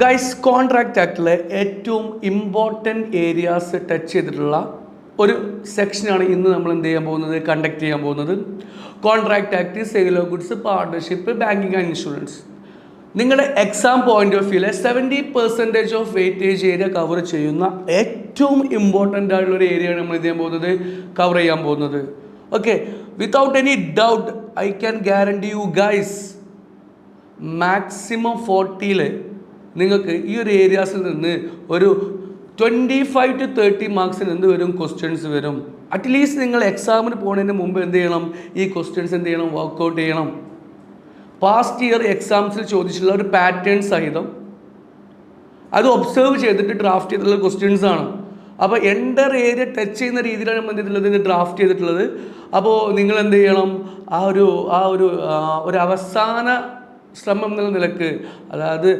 Guys, contract ആക്ടിലെ ഏറ്റവും important areas touch ചെയ്തിട്ടുള്ള ഒരു സെക്ഷനാണ് ഇന്ന് നമ്മൾ എന്ത് ചെയ്യാൻ പോകുന്നത്, കണ്ടക്ട് ചെയ്യാൻ പോകുന്നത്. Contract act, sale of goods, partnership, banking and insurance. നിങ്ങളുടെ എക്സാം പോയിന്റ് ഓഫ് വ്യൂവിലെ 70% ഓഫ് വെയിറ്റേജ് ഏരിയ കവർ ചെയ്യുന്ന ഏറ്റവും ഇമ്പോർട്ടൻ്റ് ആയിട്ടുള്ള ഒരു ഏരിയയാണ് നമ്മൾ എന്ത് ചെയ്യാൻ പോകുന്നത്, കവർ ചെയ്യാൻ പോകുന്നത്. Okay, without any doubt I can guarantee you guys, maximum 40-ൽ നിങ്ങൾക്ക് ഈ ഒരു ഏരിയാസിൽ നിന്ന് ഒരു 25 to 30 മാർക്സിന് എന്ത് വരും, ക്വസ്റ്റ്യൻസ് വരും. അറ്റ്ലീസ്റ്റ് നിങ്ങൾ എക്സാമിന് പോകുന്നതിന് മുമ്പ് എന്ത് ചെയ്യണം, ഈ ക്വസ്റ്റ്യൻസ് എന്ത് ചെയ്യണം, വർക്കൗട്ട് ചെയ്യണം. പാസ്റ്റ് ഇയർ എക്സാംസിൽ ചോദിച്ചിട്ടുള്ള ഒരു പാറ്റേൺ സഹിതം അത് ഒബ്സർവ് ചെയ്തിട്ട് ഡ്രാഫ്റ്റ് ചെയ്തിട്ടുള്ള ക്വസ്റ്റ്യൻസ് ആണ്. അപ്പോൾ എൻ്റർ ഏരിയ ടച്ച് ചെയ്യുന്ന രീതിയിലാണ് നമ്മൾ എന്ത് ചെയ്തിട്ടുള്ളത്, ഡ്രാഫ്റ്റ് ചെയ്തിട്ടുള്ളത്. അപ്പോൾ നിങ്ങൾ എന്ത് ചെയ്യണം, ഒരു അവസാന ശ്രമം എന്നുള്ള നിലക്ക്, അതായത്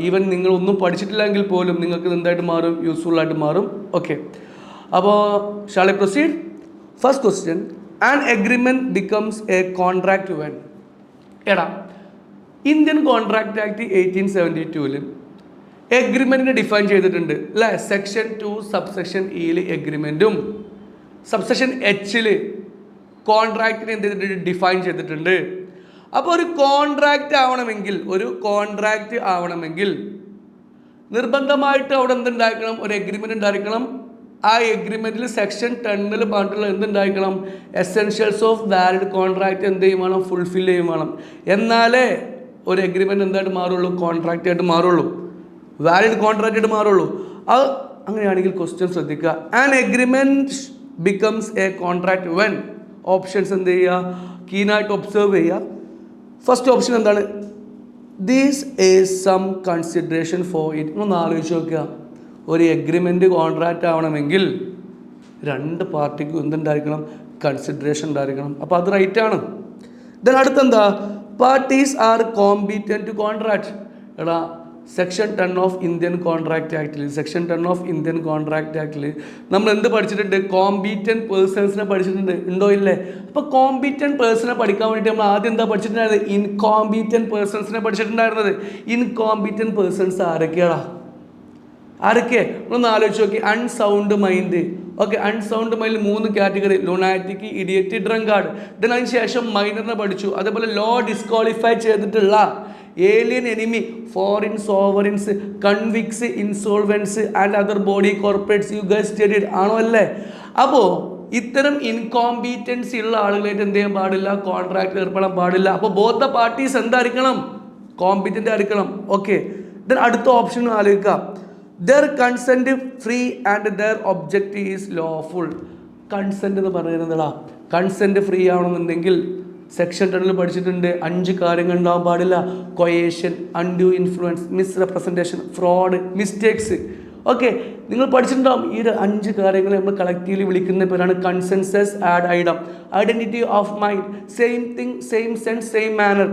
ഈവൻ നിങ്ങളൊന്നും പഠിച്ചിട്ടില്ലെങ്കിൽ പോലും നിങ്ങൾക്ക് എന്തായിട്ട് മാറും, യൂസ്ഫുള്ളായിട്ട് മാറും. ഓക്കെ, അപ്പോൾ shawl I proceed? First question, an agreement becomes a contract when. എടാ, ഇന്ത്യൻ കോൺട്രാക്റ്റ് ആക്ട് 1872-ൽ എഗ്രിമെൻറ്റിനെ ഡിഫൈൻ ചെയ്തിട്ടുണ്ട് അല്ലേ? സെക്ഷൻ 2 സബ്സെക്ഷൻ ഇയിൽ എഗ്രിമെൻറ്റും സബ്സെക്ഷൻ എച്ചിൽ കോൺട്രാക്റ്റിനെ എന്ത് ചെയ്തിട്ടുണ്ട്, ഡിഫൈൻ ചെയ്തിട്ടുണ്ട്. അപ്പോൾ ഒരു കോൺട്രാക്റ്റ് ആവണമെങ്കിൽ നിർബന്ധമായിട്ട് അവിടെ എന്തുണ്ടായിരിക്കണം, ഒരു എഗ്രിമെൻ്റ് ഉണ്ടായിരിക്കണം. ആ എഗ്രിമെൻറ്റിൽ സെക്ഷൻ 10-ൽ പറഞ്ഞിട്ടുള്ള എന്തുണ്ടായിരിക്കണം, എസെൻഷ്യൽസ് ഓഫ് വാലിഡ് കോൺട്രാക്റ്റ് എന്ത് ചെയ്യും വേണം, ഫുൾഫിൽ ചെയ്യും വേണം. എന്നാലേ ഒരു എഗ്രിമെൻറ്റ് എന്തായിട്ട് മാറുള്ളൂ, കോൺട്രാക്റ്റ് ആയിട്ട് മാറുള്ളൂ, വാലിഡ് കോൺട്രാക്റ്റ് ആയിട്ട് മാറുള്ളൂ. അത് അങ്ങനെയാണെങ്കിൽ ക്വസ്റ്റ്യൻ ശ്രദ്ധിക്കുക. An agreement becomes a contract when. Options എന്ത് ചെയ്യുക, കീനായിട്ട് ഒബ്സർവ് ചെയ്യുക. ഫസ്റ്റ് ഓപ്ഷൻ എന്താണ്, these is some consideration for it. ഒന്ന് ആലോചിച്ച് നോക്കുക, ഒരു എഗ്രിമെൻറ്റ് കോൺട്രാക്റ്റ് ആവണമെങ്കിൽ രണ്ട് പാർട്ടിക്കും എന്തുണ്ടായിരിക്കണം, കൺസിഡറേഷൻ ഉണ്ടായിരിക്കണം. അപ്പോൾ അത് റൈറ്റ് ആണ്. ദെൻ അടുത്തെന്താ, parties are competent to contract. എടാ, സെക്ഷൻ 10 ഓഫ് ഇന്ത്യൻ കോൺട്രാക്റ്റ് ആക്ടിൽ നമ്മൾ എന്ത് പഠിച്ചിട്ടുണ്ട്, കോമ്പീറ്റൻറ്റ് പേഴ്സൺസിനെ പഠിച്ചിട്ടുണ്ട്, ഉണ്ടോ ഇല്ലേ? അപ്പോൾ കോമ്പീറ്റൻറ്റ് പേഴ്സണെ പഠിക്കാൻ വേണ്ടിയിട്ട് നമ്മൾ ആദ്യം എന്താ പഠിച്ചിട്ടുണ്ടായിരുന്നത്, ഇൻകോമ്പീറ്റൻറ്റ് പേഴ്സൺസിനെ പഠിച്ചിട്ടുണ്ടായിരുന്നത്. Incompetent persons ആരൊക്കെയാടാ? ഒന്ന് ആലോചിച്ച് നോക്കി. Unsound mind. ഓക്കെ, അൺസൗണ്ട് മൈൻഡിൽ 3 കാറ്റഗറി, ലുണാറ്റിക്, ഇഡിയറ്റ്, ഡ്രങ്കാർഡ്. ഇതിന് അതിന് ശേഷം മൈനറിനെ പഠിച്ചു. അതേപോലെ ലോ ഡിസ്ക്വാളിഫൈ ചെയ്തിട്ടുള്ള alien enemy, foreign sovereigns, convicts, insolvents and other body corporates. You guys studied ആണോ അല്ലേ? അപ്പോൾ ഇത്തരം ഇൻകോമ്പീറ്റൻസി ഉള്ള ആളുകളായിട്ട് എന്ത് ചെയ്യാൻ പാടില്ല, കോൺട്രാക്റ്റിൽ ഏർപ്പെടാൻ പാടില്ല. അപ്പോൾ ബോത്ത് ദ പാർട്ടീസ് എന്തായിരിക്കണം, കോമ്പീറ്റൻ്റ് ആയിരിക്കണം. ഓക്കെ, ദെൻ അടുത്ത ഓപ്ഷൻ ആലോചിക്കുക. Their consent free and their object is lawful. Consent എന്ന് പറയുന്നതാ, കൺസെൻറ്റ് ഫ്രീ ആവണമെന്നുണ്ടെങ്കിൽ സെക്ഷൻ 10-ൽ പഠിച്ചിട്ടുണ്ട്, 5 കാര്യങ്ങൾ ഉണ്ടാവാൻ പാടില്ല. Coercion, undue influence, misrepresentation, fraud, mistakes. Okay, നിങ്ങൾ പഠിച്ചിട്ടുണ്ടാവും. ഈ 5 കാര്യങ്ങൾ നമ്മൾ കളക്റ്റീവ്ലി വിളിക്കുന്ന പേരാണ് consensus ad idem, identity of mind, same thing, same sense, same manner.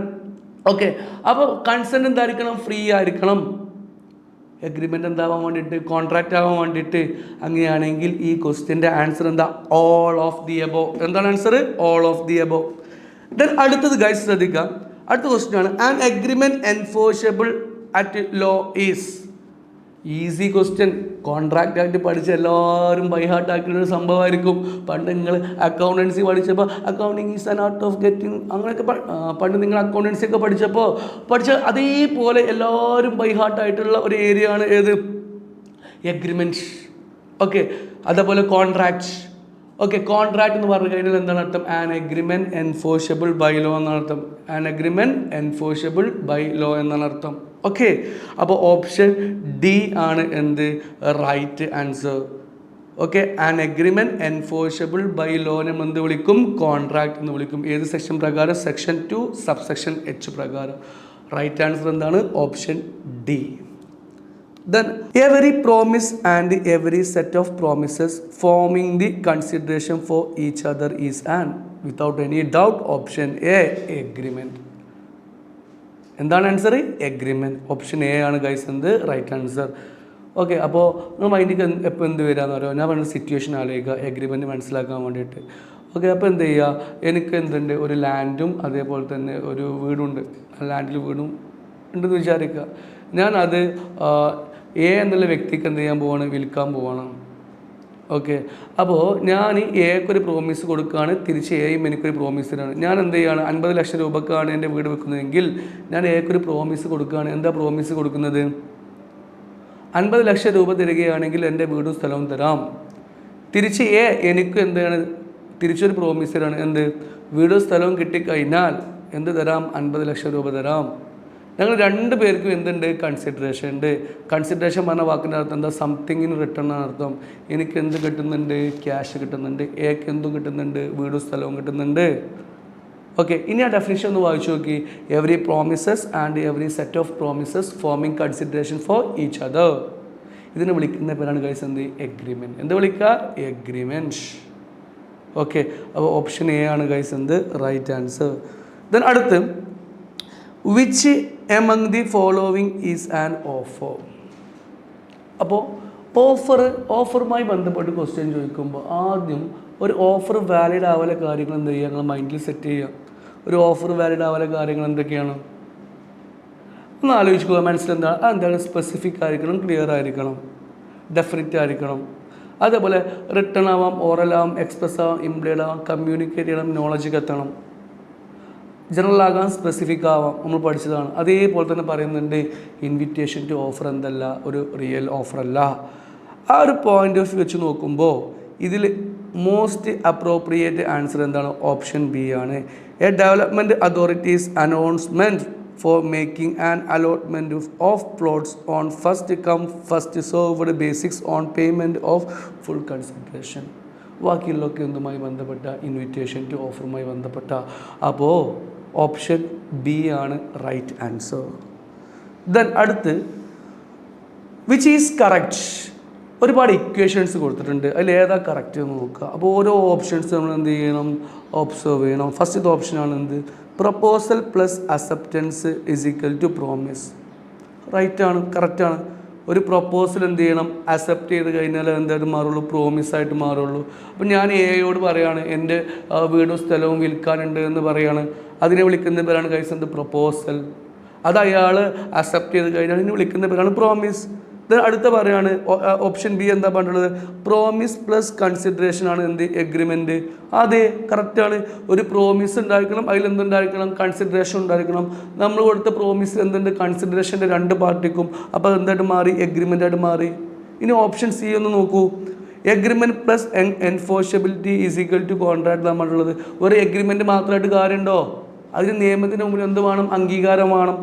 Okay, അപ്പോൾ കൺസെൻറ്റ് എന്തായിരിക്കണം, ഫ്രീ ആയിരിക്കണം. എഗ്രിമെൻ്റ് എന്താവാൻ വേണ്ടിയിട്ട്, കോൺട്രാക്റ്റ് ആവാൻ വേണ്ടിയിട്ട്. അങ്ങനെയാണെങ്കിൽ ഈ ക്വസ്റ്റ്യൻ്റെ ആൻസർ എന്താ, ഓൾ ഓഫ് ദി എബോവ്. എന്താണ് answer, all of the above. Then അടുത്തത് ഗൈസ് ശ്രദ്ധിക്കുക, അടുത്ത ക്വസ്റ്റ്യൻ ആണ്, an agreement enforceable at low is. Easy question. Contract ആയിട്ട് പഠിച്ച എല്ലാവരും ബൈ ഹാർട്ട് ആക്കിയ ഒരു സംഭവമായിരിക്കും. പണ്ട് നിങ്ങൾ അക്കൗണ്ടൻസി പഠിച്ചപ്പോൾ accounting is an art of getting, അങ്ങനെയൊക്കെ പണ്ട് നിങ്ങൾ അക്കൗണ്ടൻസി ഒക്കെ പഠിച്ച അതേപോലെ എല്ലാവരും ബൈ ഹാർട്ട് ആയിട്ടുള്ള ഒരു ഏരിയ ആണ് ഏത്, എഗ്രിമെൻറ്റ്. ഓക്കെ, അതേപോലെ കോൺട്രാക്റ്റ്. ഓക്കെ, കോൺട്രാക്ട് എന്ന് പറഞ്ഞു കഴിഞ്ഞാൽ എന്താണ് അർത്ഥം, an agreement enforceable by law എന്നാണ് അർത്ഥം. An agreement enforceable by law എന്നാണ് അർത്ഥം. ഓക്കെ, അപ്പോൾ ഓപ്ഷൻ ഡി ആണ് എന്ത്, right answer. Okay, an agreement enforceable by ലോനെ എന്ത് വിളിക്കും, കോൺട്രാക്ട് എന്ന് വിളിക്കും. ഏത് സെക്ഷൻ പ്രകാരം, സെക്ഷൻ 2 സബ്സെക്ഷൻ എച്ച് പ്രകാരം. റൈറ്റ് ആൻസർ എന്താണ്, option D. Then every promise and every set of promises forming the consideration for each other is an, without any doubt, option A, agreement. എന്താണ് answer, agreement. Option A ആണ് guys എന്ത്, right answer. Okay, അപ്പോൾ നമ്മൾ മൈൻഡിക്ക് എപ്പോൾ എന്ത് വരാമെന്ന് പറയുമോ, ഞാൻ പറഞ്ഞ സിറ്റുവേഷൻ ആലോചിക്കുക എഗ്രിമെൻറ്റ് മനസ്സിലാക്കാൻ വേണ്ടിയിട്ട്. ഓക്കെ, അപ്പോൾ എന്ത് ചെയ്യുക, എനിക്ക് എന്തുണ്ട്, ഒരു ലാൻഡും അതേപോലെ തന്നെ ഒരു വീടുണ്ട്. ലാൻഡിൽ വീടും ഉണ്ടെന്ന് വിചാരിക്കുക. ഞാനത് എ എന്നുള്ള വ്യക്തിക്ക് എന്ത് ചെയ്യാൻ പോവാണ്, വിൽക്കാൻ പോവാണ്. ഓക്കെ, അപ്പോൾ ഞാൻ എക്കൊരു പ്രോമിസ് കൊടുക്കുകയാണ്, തിരിച്ച് എയും എനിക്കൊരു പ്രോമിസ് തരാണ്. ഞാൻ എന്ത് ചെയ്യുകയാണ്, 50 ലക്ഷം രൂപക്കാണ് എൻ്റെ വീട് വെക്കുന്നതെങ്കിൽ ഞാൻ എക്കൊരു പ്രോമിസ് കൊടുക്കുകയാണ്. എന്താ പ്രോമിസ് കൊടുക്കുന്നത്? 50 ലക്ഷം രൂപ തരികയാണെങ്കിൽ എൻ്റെ വീടും സ്ഥലവും തരാം. തിരിച്ച് എ എനിക്ക് എന്താണ്, തിരിച്ചൊരു പ്രോമിസ് തരാണ്. എന്ത്? വീടും സ്ഥലവും കിട്ടിക്കഴിഞ്ഞാൽ എന്ത് തരാം? 50 ലക്ഷം രൂപ തരാം. ഞങ്ങൾ രണ്ട് പേർക്കും എന്തുണ്ട്? കൺസിഡറേഷൻ ഉണ്ട്. കൺസിഡറേഷൻ പറഞ്ഞ വാക്കിൻ്റെ അർത്ഥം എന്താ? സംതിങ്ങിന് റിട്ടേൺ ആണ് അർത്ഥം. എനിക്ക് എന്ത് കിട്ടുന്നുണ്ട്? ക്യാഷ് കിട്ടുന്നുണ്ട്. എക്ക് എന്തും കിട്ടുന്നുണ്ട്? വീടും സ്ഥലവും കിട്ടുന്നുണ്ട്. ഓക്കെ, ഇനി ആ ഡെഫിനിഷൻ ഒന്ന് വായിച്ചു നോക്കി. Every promises and every set of promises forming consideration for each other. ഇതിനെ വിളിക്കുന്ന പേരാണ് ഗൈസ് എന്ത്? എഗ്രിമെൻറ്റ്. എന്ത് വിളിക്കുക? എഗ്രിമെൻറ്റ്. ഓക്കെ, അപ്പോൾ ഓപ്ഷൻ എ ആണ് ഗൈസ് എന്ത്? Right answer. ദെൻ അടുത്ത്, which among the following is an offer. അപ്പോൾ ഓഫറുമായി ബന്ധപ്പെട്ട് ക്വസ്റ്റ്യൻ ചോദിക്കുമ്പോൾ ആദ്യം ഒരു ഓഫർ വാലിഡ് ആവാനുള്ള കാര്യങ്ങൾ എന്ത് ചെയ്യുക? നിങ്ങൾ മൈൻഡിൽ സെറ്റ് ചെയ്യുക. ഒരു ഓഫർ വാലിഡ് ആവാനുള്ള കാര്യങ്ങൾ എന്തൊക്കെയാണ് ഒന്ന് ആലോചിക്കുക. മനസ്സിലെന്താണ്? അതെന്താണ്? സ്പെസിഫിക് ആയിരിക്കണം, ക്ലിയർ ആയിരിക്കണം, ഡെഫിനറ്റ് ആയിരിക്കണം. അതേപോലെ റിട്ടേൺ ആവാം, ഓറൽ ആവാം, എക്സ്പ്രസ് ആവാം, ഇംപ്ലൈഡ് ആവാം, കമ്മ്യൂണിക്കേറ്റ് ചെയ്യണം, നോളജ് എത്തണം. ജനറൽ ആകാൻ, സ്പെസിഫിക് ആവാം, നമ്മൾ പഠിച്ചതാണ്. അതേപോലെ തന്നെ പറയുന്നുണ്ട് ഇൻവിറ്റേഷൻ ടു ഓഫർ എന്തല്ല, ഒരു റിയൽ ഓഫർ അല്ല. ആ ഒരു പോയിന്റ് ഓഫ് വ്യൂ വെച്ച് നോക്കുമ്പോൾ ഇതിൽ മോസ്റ്റ് അപ്രോപ്രിയേറ്റ് ആൻസർ എന്താണ്? ഓപ്ഷൻ ബി ആണ്. A development authorities announcement for making an allotment of plots on first come first served basics on payment of full consideration. ബാക്കിയുള്ളതൊക്കെ എന്തുമായി ബന്ധപ്പെട്ട? ഇൻവിറ്റേഷൻ ടു ഓഫറുമായി ബന്ധപ്പെട്ട. അപ്പോൾ ഓപ്ഷൻ ബി ആണ് റൈറ്റ് ആൻസർ. ദെൻ അടുത്ത്, വിച്ച് ഈസ് കറക്റ്റ്. ഒരുപാട് equations കൊടുത്തിട്ടുണ്ട്, അതിൽ ഏതാ കറക്റ്റ് എന്ന് നോക്കുക. അപ്പോൾ ഓരോ ഓപ്ഷൻസ് നമ്മൾ എന്ത് ചെയ്യണം? ഒബ്സർവ് ചെയ്യണം. ഫസ്റ്റത്തെ ഓപ്ഷനാണ് എന്ത്? Proposal plus acceptance is equal to promise. റൈറ്റാണ്, കറക്റ്റാണ്. ഒരു പ്രപ്പോസൽ എന്ത് ചെയ്യണം? അക്സെപ്റ്റ് ചെയ്ത് കഴിഞ്ഞാൽ എന്തായിട്ട് മാറുള്ളൂ? പ്രോമിസായിട്ട് മാറുള്ളൂ. അപ്പം ഞാൻ എയോട് പറയുകയാണ് എൻ്റെ വീടും സ്ഥലവും വിൽക്കാനുണ്ട് എന്ന് പറയുകയാണ്. അതിനെ വിളിക്കുന്ന പേരാണ് ഗൈസ് എന്ത്? പ്രപ്പോസൽ. അത് അയാൾ അക്സെപ്റ്റ് ചെയ്ത് കഴിഞ്ഞാൽ അതിനെ വിളിക്കുന്ന പേരാണ് പ്രോമിസ്. അടുത്ത പറയാണ് ഓപ്ഷൻ ബി എന്താ പറഞ്ഞിട്ടുള്ളത്? പ്രോമിസ് പ്ലസ് കൺസിഡറേഷൻ ആണ് എന്ത്? എഗ്രിമെൻറ്റ്. അതെ, കറക്റ്റാണ്. ഒരു പ്രോമിസ് ഉണ്ടായിരിക്കണം, അതിലെന്തുണ്ടായിരിക്കണം? കൺസിഡറേഷൻ ഉണ്ടായിരിക്കണം. നമ്മൾ കൊടുത്ത പ്രോമിസ് എന്തുണ്ട്? കൺസിഡറേഷൻ്റെ രണ്ട് പാർട്ടിക്കും. അപ്പോൾ എന്തായിട്ട് മാറി? എഗ്രിമെൻ്റായിട്ട് മാറി. ഇനി ഓപ്ഷൻ സി ഒന്ന് നോക്കൂ. Agreement plus enforceability is equal to contract പറഞ്ഞിട്ടുള്ളത്. ഒരു എഗ്രിമെൻറ്റ് മാത്രമായിട്ട് കാര്യമുണ്ടോ? അതിന് നിയമത്തിന് മുമ്പിൽ എന്ത് വേണം? അംഗീകാരം വേണം.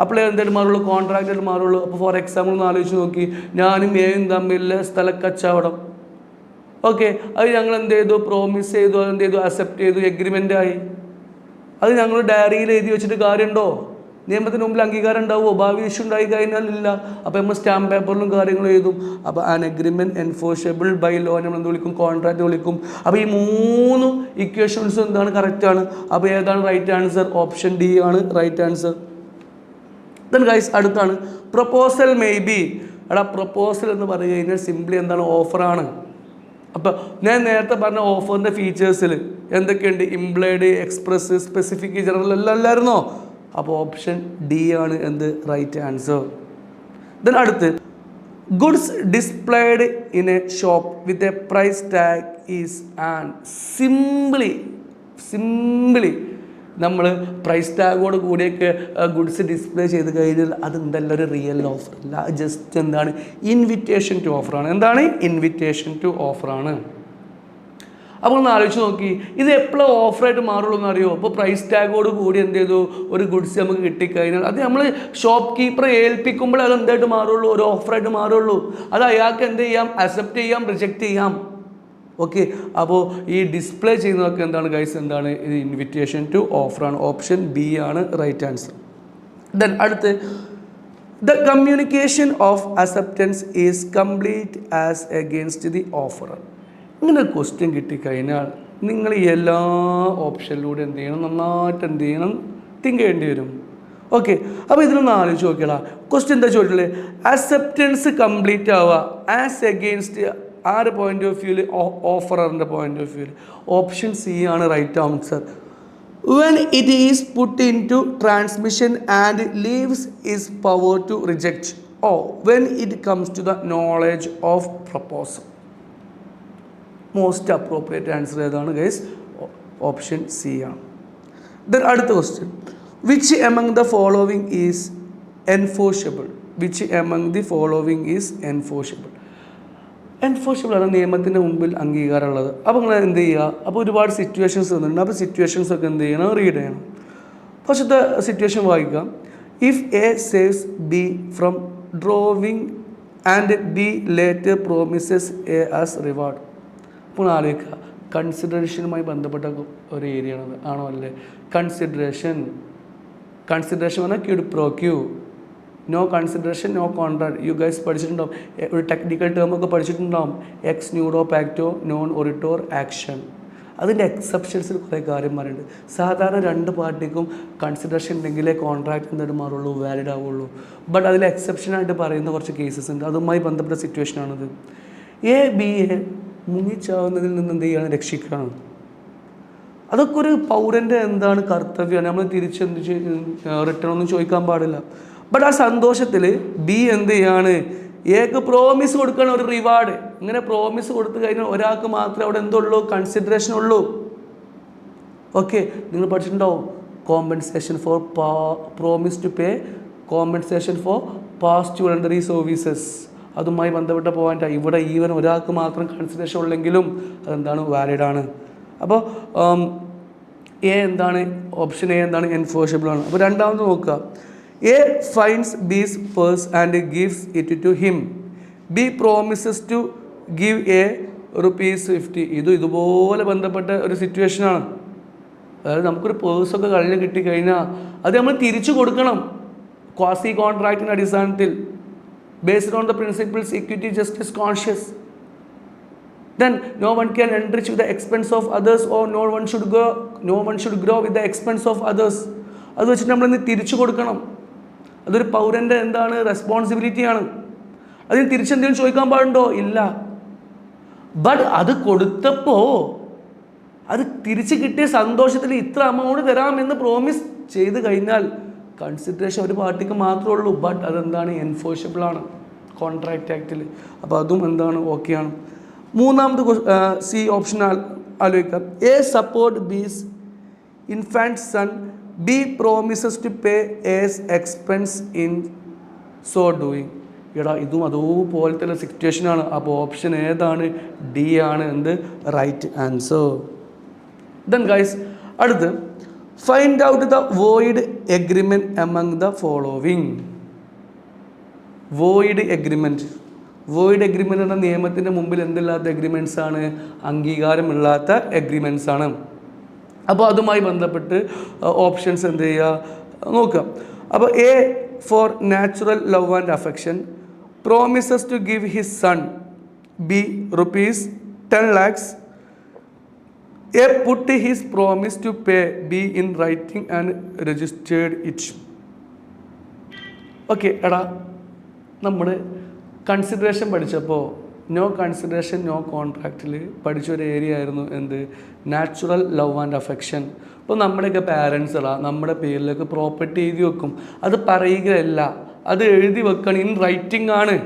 അപ്പോൾ എന്തായിട്ട് മാറുള്ളൂ? കോൺട്രാക്റ്റായിട്ട് മാറുള്ളൂ. അപ്പോൾ ഫോർ എക്സാമ്പിൾ ഒന്ന് ആലോചിച്ച് നോക്കി. ഞാനും എയും തമ്മിലുള്ള സ്ഥലക്കച്ചവടം. ഓക്കെ, അത് ഞങ്ങൾ എന്ത് ചെയ്തു? പ്രോമിസ് ചെയ്തു, അതെന്ത് ചെയ്തു? അക്സെപ്റ്റ് ചെയ്തു, എഗ്രിമെൻ്റ് ആയി. അത് ഞങ്ങൾ ഡയറിയിൽ എഴുതി വെച്ചിട്ട് കാര്യമുണ്ടോ? നിയമത്തിന് മുമ്പിൽ അംഗീകാരം ഉണ്ടാവുമോ? ഭാവി ഇഷ്യൂ ഉണ്ടായി കഴിഞ്ഞാൽ ഇല്ല. അപ്പോൾ നമ്മൾ സ്റ്റാമ്പ് പേപ്പറിലും കാര്യങ്ങളും എഴുതും. അപ്പോൾ an agreement enforceable by law നമ്മൾ എന്ത് വിളിക്കും? കോൺട്രാക്റ്റ് വിളിക്കും. അപ്പോൾ ഈ മൂന്ന് ഇക്വേഷൻസ് എന്താണ്? കറക്റ്റാണ്. അപ്പോൾ ഏതാണ് റൈറ്റ് ആൻസർ? ഓപ്ഷൻ ഡി ആണ് റൈറ്റ് ആൻസർ. ദെൻ ഗൈസ് അടുത്താണ് പ്രപ്പോസൽ മേ ബി. എടാ, പ്രപ്പോസൽ എന്ന് പറഞ്ഞു കഴിഞ്ഞാൽ സിംപ്ലി എന്താണ്? ഓഫറാണ്. അപ്പോൾ ഞാൻ നേരത്തെ പറഞ്ഞ ഓഫറിൻ്റെ ഫീച്ചേഴ്സിൽ എന്തൊക്കെയുണ്ട്? ഇംപ്ലൈഡ്, എക്സ്പ്രസ്, സ്പെസിഫിക്, ജനറൽ എല്ലാം അല്ലായിരുന്നോ? അപ്പോൾ ഓപ്ഷൻ ഡി ആണ് എന്ത്? Right answer. ദെൻ അടുത്ത്, goods displayed in a shop with a price tag is an. Simply നമ്മൾ പ്രൈസ് ടാഗോട് കൂടിയൊക്കെ ഗുഡ്സ് ഡിസ്പ്ലേ ചെയ്ത് കഴിഞ്ഞാൽ അതെന്തല്ല ഒരു റിയൽ ഓഫർ അല്ല. ജസ്റ്റ് എന്താണ്? ഇൻവിറ്റേഷൻ ടു ഓഫറാണ്. എന്താണ്? ഇൻവിറ്റേഷൻ ടു ഓഫറാണ്. അപ്പോൾ ഒന്ന് ആലോചിച്ച് നോക്കി, ഇത് എപ്പോഴും ഓഫറായിട്ട് മാറുള്ളൂ എന്ന് അറിയോ? അപ്പോൾ പ്രൈസ് ടാഗോട് കൂടി എന്ത് ചെയ്തു? ഒരു ഗുഡ്സ് നമുക്ക് കിട്ടിക്കഴിഞ്ഞാൽ അത് നമ്മൾ ഷോപ്പ് കീപ്പറെ ഏൽപ്പിക്കുമ്പോൾ അത് എന്തായിട്ട് മാറുള്ളൂ? ഒരു ഓഫറായിട്ട് മാറുള്ളൂ. അത് അയാൾക്ക് എന്ത് ചെയ്യാം? അക്സെപ്റ്റ് ചെയ്യാം, റിജക്റ്റ് ചെയ്യാം. ഓക്കെ, അപ്പോൾ ഈ ഡിസ്പ്ലേ ചെയ്യുന്നതൊക്കെ എന്താണ് ഗൈസ്? എന്താണ്? ഇത് ഇൻവിറ്റേഷൻ ടു ഓഫറാണ്. ഓപ്ഷൻ ബി ആണ് റൈറ്റ് ആൻസർ. ദെൻ അടുത്ത്, the communication of acceptance is complete as against the offerer. ഇങ്ങനെ ക്വസ്റ്റ്യൻ കിട്ടിക്കഴിഞ്ഞാൽ നിങ്ങൾ എല്ലാ ഓപ്ഷനിലൂടെ എന്ത് ചെയ്യണം? നന്നായിട്ട് എന്ത് ചെയ്യണം? തിങ്ക് ചെയ്യേണ്ടി വരും. ഓക്കെ, അപ്പോൾ ഇതിനൊന്ന് ആലോചിച്ച് നോക്കിയാളാ. ക്വസ്റ്റ്യൻ എന്താ ചോദിച്ചിട്ടുള്ളത്? അക്സെപ്റ്റൻസ് കംപ്ലീറ്റ് ആവുക ആസ് അഗെയിൻസ്റ്റ് ആരുടെ പോയിന്റ് ഓഫ് വ്യൂവിൽ? ഓഫററിൻ്റെ പോയിന്റ് ഓഫ് വ്യൂവിൽ. ഓപ്ഷൻ സി ആണ് right answer. when it is put into transmission and leaves its power to reject, or when it comes to the knowledge of proposal. Most appropriate answer ഏതാണ് guys? Option C ആണ്. Then അടുത്ത question, which among the following is enforceable? Which among the following is enforceable? Enforceable ആണ് നിയമത്തിൻ്റെ മുമ്പിൽ അംഗീകാരമുള്ളത്. അപ്പോൾ നിങ്ങൾ എന്ത് ചെയ്യുക? അപ്പോൾ ഒരുപാട് സിറ്റുവേഷൻസ് വന്നിട്ടുണ്ട്. അപ്പോൾ സിറ്റുവേഷൻസ് ഒക്കെ എന്ത് ചെയ്യണം? റീഡ് ചെയ്യണം. ഫസ്റ്റത്തെ സിറ്റുവേഷൻ വായിക്കാം. If A saves B from drowning and B later promises A as reward. അപ്പോൾ ആലോചിക്കുക, കൺസിഡറേഷനുമായി ബന്ധപ്പെട്ട ഒരു ഏരിയ ആണ്, ആണോ അല്ലേ? കൺസിഡറേഷൻ പറഞ്ഞാൽ quid pro quo, no consideration no contract. You guys പഠിച്ചിട്ടുണ്ടാവും, ഒരു ടെക്നിക്കൽ ടേം ഒക്കെ പഠിച്ചിട്ടുണ്ടാവും. Ex nudo pacto non oritur ആക്ഷൻ. അതിൻ്റെ എക്സെപ്ഷൻസിൽ കുറേ കാര്യന്മാരുണ്ട്. സാധാരണ രണ്ട് പാർട്ടിക്കും കൺസിഡറേഷൻ ഉണ്ടെങ്കിലേ കോൺട്രാക്ട് എന്തായിട്ട് മാറുള്ളൂ, വാലിഡ് ആവുള്ളൂ. ബട്ട് അതിൽ എക്സെപ്ഷനായിട്ട് പറയുന്ന കുറച്ച് കേസസ് ഉണ്ട്. അതുമായി ബന്ധപ്പെട്ട സിറ്റുവേഷനാണിത്. എ ബി എ മുങ്ങിച്ചാവുന്നതിൽ നിന്ന് എന്ത് ചെയ്യാണ്? രക്ഷിക്കണം. അതൊക്കെ ഒരു പൗരൻ്റെ എന്താണ് കർത്തവ്യമാണ്. നമ്മൾ തിരിച്ചെന്ത് റിട്ടേൺ ഒന്നും ചോദിക്കാൻ പാടില്ല. ബട്ട് ആ സന്തോഷത്തിൽ ബി എന്ത് ചെയ്യാണ്? എക്ക് പ്രോമിസ് കൊടുക്കണം, ഒരു റിവാർഡ്. ഇങ്ങനെ പ്രോമിസ് കൊടുത്തു കഴിഞ്ഞാൽ ഒരാൾക്ക് മാത്രമേ അവിടെ എന്തുള്ളൂ? കൺസിഡറേഷൻ ഉള്ളൂ. ഓക്കെ, നിങ്ങൾ പഠിച്ചിട്ടുണ്ടാവും compensation for promise to pay, compensation for past voluntary services. അതുമായി ബന്ധപ്പെട്ട പോയിൻ്റാണ്. ഇവിടെ ഈവൻ ഒരാൾക്ക് മാത്രം കൺസിഡറേഷൻ ഉള്ളെങ്കിലും അതെന്താണ്? വാലിഡ് ആണ്. അപ്പോൾ എ എന്താണ്? ഓപ്ഷൻ എ എന്താണ്? എൻഫോഴ്സബിൾ ആണ്. അപ്പോൾ രണ്ടാമത് നോക്കുക. A finds B's purse and gives it to him. B promises to give A ₹50. ഇതുപോലെ ബന്ധപ്പെട്ട ഒരു സിറ്റുവേഷനാണ്. അതായത് നമുക്കൊരു പേഴ്സൊക്കെ കഴിഞ്ഞ് കിട്ടിക്കഴിഞ്ഞാൽ അത് നമ്മൾ തിരിച്ചു കൊടുക്കണം. ക്വാസി കോൺട്രാക്റ്റിൻ്റെ അടിസ്ഥാനത്തിൽ, based on the principles equity, justice, conscious. Then no one can enrich with the expense of others, or no one should grow with the expense of others. അത് വെച്ചിട്ട് നമ്മളിന്ന് തിരിച്ചു കൊടുക്കണം. അതൊരു പൗരൻ്റെ എന്താണ്? റെസ്പോൺസിബിലിറ്റിയാണ്. അതിന് തിരിച്ചെന്തെങ്കിലും ചോദിക്കാൻ പാടുണ്ടോ? ഇല്ല. ബട്ട് അത് കൊടുത്തപ്പോൾ അത് തിരിച്ച് കിട്ടിയ സന്തോഷത്തിൽ ഇത്ര എമൗണ്ട് തരാമെന്ന് പ്രോമിസ് ചെയ്ത് കഴിഞ്ഞാൽ കൺസിഡറേഷൻ ഒരു പാർട്ടിക്ക് മാത്രമേ ഉള്ളൂ. ബട്ട് അതെന്താണ്? എൻഫോഴ്സബിൾ ആണ് കോൺട്രാക്റ്റ് ആക്റ്റിൽ. അപ്പോൾ അതും എന്താണ്? ഓക്കെയാണ്. മൂന്നാമത് സി ഓപ്ഷൻ ആലോചിക്കാം. A support B's infant son, B promises to pay A's expenses in so doing. എടാ ഇതും അതുപോലത്തെ സിറ്റുവേഷനാണ്. അപ്പോൾ ഓപ്ഷൻ ഏതാണ്? ഡി ആണ് എന്ത്? Right answer. ദെൻ ഗൈസ് അടുത്ത്, find out the void agreement among the following. Void agreement എന്ന നിയമത്തിൻ്റെ മുമ്പിൽ എന്തില്ലാത്ത എഗ്രിമെൻറ്റ്സ് ആണ്? അംഗീകാരമില്ലാത്ത എഗ്രിമെൻറ്റ്സ് ആണ്. അപ്പോൾ അതുമായി ബന്ധപ്പെട്ട് ഓപ്ഷൻസ് എന്ത് ചെയ്യുക? നോക്കുക. അപ്പോൾ A for natural love and affection, promises to give his son. B ₹10 lakhs. A put his promise to pay, B in writing and registered it. Okay, എടാ നമ്മൾ കൺസിഡറേഷൻ പഠിച്ചപ്പോൾ നോ കൺസിഡറേഷൻ നോ കോൺട്രാക്റ്റിൽ പഠിച്ചൊരു area ആയിരുന്നു എന്ത്? Natural love and affection. ഇപ്പോൾ നമ്മുടെയൊക്കെ parents നമ്മുടെ പേരിലൊക്കെ property എഴുതി വെക്കും. അത് പറയുകയല്ല, അത് എഴുതി വെക്കണം. ഇൻ റൈറ്റിംഗ് ആണ്.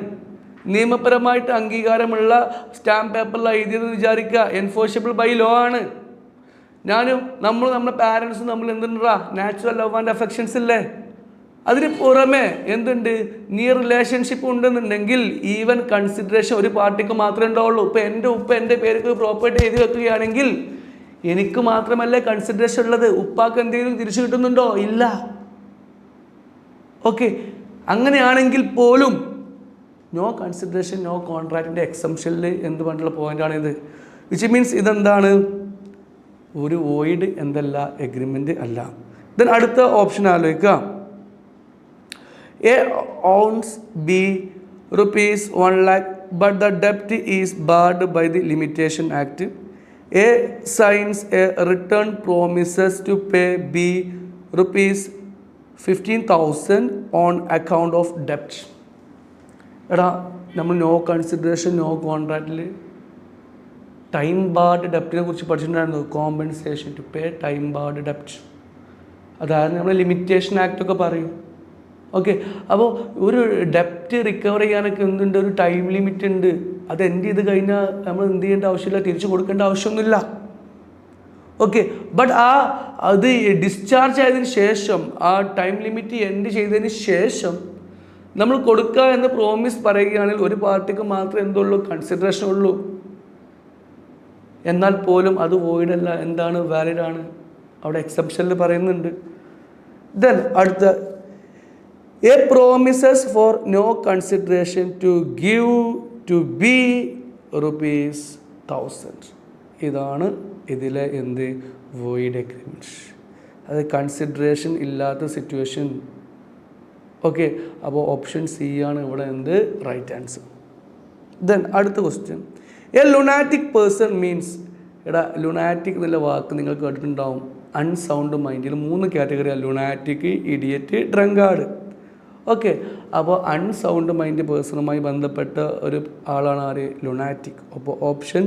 നിയമപരമായിട്ട് അംഗീകാരമുള്ള സ്റ്റാമ്പ് പേപ്പറിലാണ് എഴുതിയതെന്ന് വിചാരിക്കുക. എൻഫോഴ്സബിൾ ബൈ ലോ ആണ്. നമ്മുടെ പാരൻസും നമ്മൾ എന്തുണ്ടാ? നാച്ചുറൽ ലവ് ആൻഡ് അഫെക്ഷൻസ് ഇല്ലേ? അതിന് പുറമെ എന്തുണ്ട്? നിയർ റിലേഷൻഷിപ്പ് ഉണ്ടെന്നുണ്ടെങ്കിൽ ഈവൻ കൺസിഡറേഷൻ ഒരു പാർട്ടിക്ക് മാത്രമേ ഉണ്ടാവുള്ളൂ. ഇപ്പോൾ എൻ്റെ ഉപ്പ എൻ്റെ പേർക്ക് പ്രോപ്പർട്ടി എഴുതി വെക്കുകയാണെങ്കിൽ എനിക്ക് മാത്രമല്ലേ കൺസിഡറേഷൻ ഉള്ളത്. ഉപ്പാക്ക് എന്തെങ്കിലും തിരിച്ചു കിട്ടുന്നുണ്ടോ? ഇല്ല. ഓക്കെ, അങ്ങനെയാണെങ്കിൽ പോലും നോ കൺസിഡറേഷൻ നോ കോൺട്രാക്റ്റിൻ്റെ എക്സംഷനിൽ എന്ത് പറഞ്ഞിട്ടുള്ള പോയിൻ്റാണിത്. വിച്ച് മീൻസ് ഇതെന്താണ്? ഒരു വോയിഡ് എന്തല്ല? എഗ്രിമെൻ്റ് അല്ല. ദെൻ അടുത്ത ഓപ്ഷൻ ആലോചിക്കുക. A owes B ₹1 lakh but the ഡെപ്റ്റ് is barred by the limitation act. A signs a written promises to pay B ₹15,000 on account of ഡെപ്റ്റ്. എടാ നമ്മൾ നോ കൺസിഡറേഷൻ നോ കോൺട്രാക്റ്റിൽ ടൈം ബാർഡ് ഡെപ്റ്റിനെ കുറിച്ച് പഠിച്ചിട്ടുണ്ടായിരുന്നു. Compensation to pay time barred ഡെപ്റ്റ്, അതായത് നമ്മൾ ലിമിറ്റേഷൻ ആക്ട് ഒക്കെ പറയും. ഓക്കെ, അപ്പോൾ ഒരു ഡെപ്റ്റ് റിക്കവർ ചെയ്യാനൊക്കെ എന്തുണ്ട്, ഒരു ടൈം ലിമിറ്റ് ഉണ്ട്. അത് എൻഡ് ചെയ്ത് കഴിഞ്ഞാൽ നമ്മൾ എന്ത് ചെയ്യേണ്ട ആവശ്യമില്ല, തിരിച്ചു കൊടുക്കേണ്ട ആവശ്യമൊന്നുമില്ല. ഓക്കെ, ബട്ട് അത് ഡിസ്ചാർജ് ആയതിനു ശേഷം, ആ ടൈം ലിമിറ്റ് എൻഡ് ചെയ്തതിന് ശേഷം നമ്മൾ കൊടുക്കുക എന്ന് പ്രോമിസ് പറയുകയാണെങ്കിൽ ഒരു പാർട്ടിക്ക് മാത്രമേ എന്തുള്ളൂ, കൺസിഡറേഷൻ ഉള്ളൂ. എന്നാൽ പോലും അത് വോയിഡ് അല്ല, എന്താണ്, വാലിഡ് ആണ്. അവിടെ എക്സെപ്ഷനിൽ പറയുന്നുണ്ട്. ദെൻ അടുത്ത, A promises for no consideration to give to B ₹1000. ഇതാണ് ഇതിലെ എന്ത്, വോയിഡ് എഗ്രിമെൻറ്റ്. അത് കൺസിഡറേഷൻ ഇല്ലാത്ത സിറ്റുവേഷൻ. ഓക്കെ, അപ്പോൾ ഓപ്ഷൻ സി ആണ് ഇവിടെ എന്ത്, റൈറ്റ് ആൻസർ. ദെൻ അടുത്ത question, a lunatic person means, എടാ ലുനാറ്റിക് എന്നുള്ള വാക്ക് നിങ്ങൾ കേട്ടിട്ടുണ്ടാവും. അൺസൗണ്ട് മൈൻഡിൽ 3 കാറ്റഗറിയാണ്, ലുനാറ്റിക്, ഇഡിയറ്റ്, ഡ്രങ്കാർഡ്. ഓക്കെ, അപ്പോൾ അൺസൗണ്ട് മൈൻഡ് പേഴ്സണുമായി ബന്ധപ്പെട്ട ഒരു ആളാണ് ആര്, ലുനാറ്റിക്. അപ്പോൾ ഓപ്ഷൻ